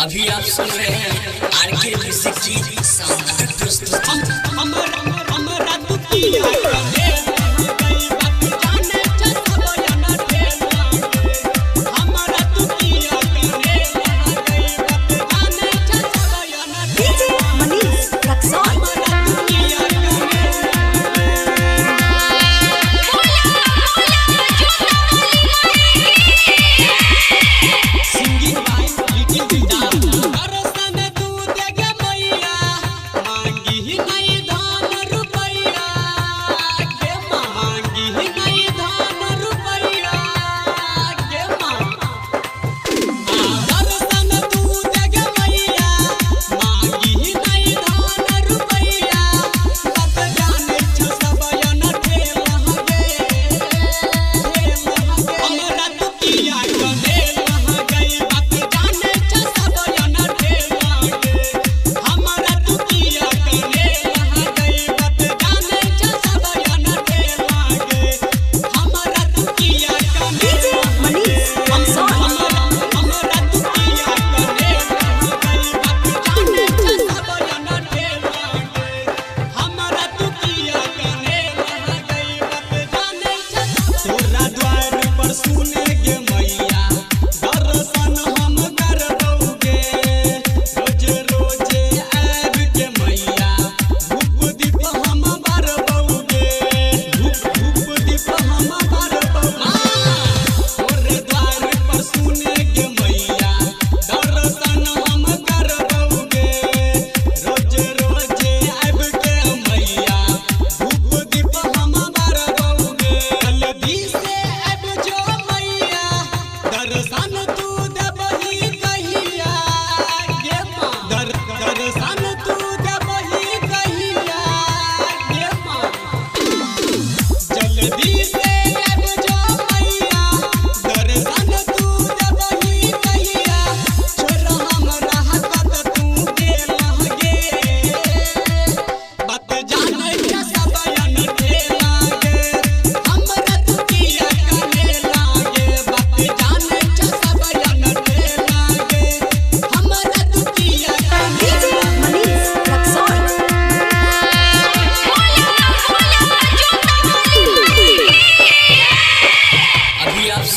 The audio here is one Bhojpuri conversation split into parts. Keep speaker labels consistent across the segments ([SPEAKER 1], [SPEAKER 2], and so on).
[SPEAKER 1] अभी आप सुन रहे हैं आरके म्यूजिक की शानदार प्रस्तुति। हमरा दुखिया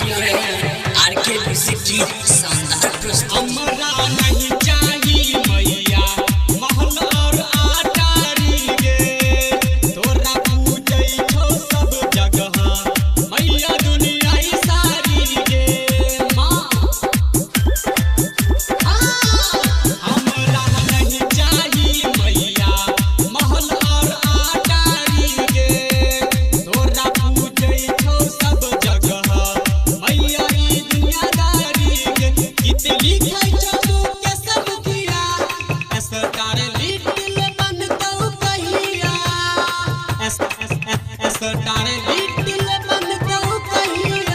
[SPEAKER 1] आरके म्यूजिक की शानदार प्रस्तुति। हमरा नहीं चाहिए मैया महल और अटारी गे, तोरा पूजै छौ सब जगह मैया दुनिया सारी गे माँ। हमरा नहीं चाहिए मैया महल और अटारी गे, तोरा पूजै छौ सब जगह मैया तारे लिटिल बनतौ कहिया